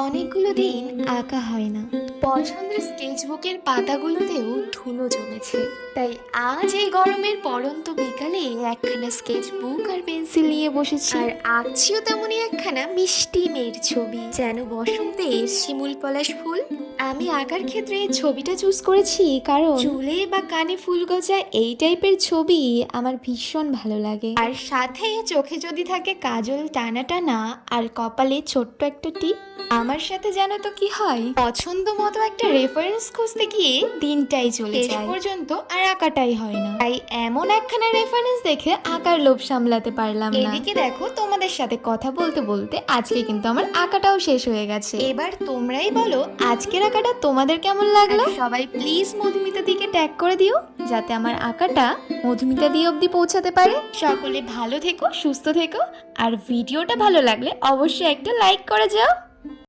অনেকগুলো দিন আঁকা হয় না। পছন্দের স্কেচবুকের পাতাগুলোতেও ধুলো জমেছে। তাই আজ এই গরমের পড়ন্ত বিকালে একখানা স্কেচবুক আর পেন্সিল নিয়ে বসেছি, আর আঁকছিও তেমনই একখানা মিষ্টি মেয়ের ছবি, যেন বসন্তের শিমুল পলাশ ফুল। আমি আঁকার ক্ষেত্রে ছবিটা চুজ করেছি কারণ চুলে বা কানে ফুল গজা এই টাইপের ছবি আমার ভীষণ ভালো লাগে। আর সাথে চোখে যদি থাকে কাজল টানা টানা আর কপালে ছোট্ট একটা টিপ, আমার সাথে জানো তো কি হয়, পছন্দ মতো একটা রেফারেন্স খুঁজতে গিয়ে দিনটাই চলে যায়, শেষ পর্যন্ত আর আঁকাটাই হয় না। তাই এমন একখানা রেফারেন্স দেখে আঁকার লোভ সামলাতে পারলাম না। এদিকে দেখো, তোমাদের সাথে কথা বলতে বলতে আজকে কিন্তু আমার আঁকাটাও শেষ হয়ে গেছে। এবার তোমরাই বলো আজকের আঁকাটা তোমাদের কেমন লাগলো। সবাই প্লিজ মধুমিতা দিকে ট্যাগ করে দিও, যাতে আমার আঁকাটা মধুমিতা দিয়ে অবধি পৌঁছাতে পারে। সকলে ভালো থেকো, সুস্থ থেকো, আর ভিডিওটা ভালো লাগলে অবশ্যই একটা লাইক করে যাও।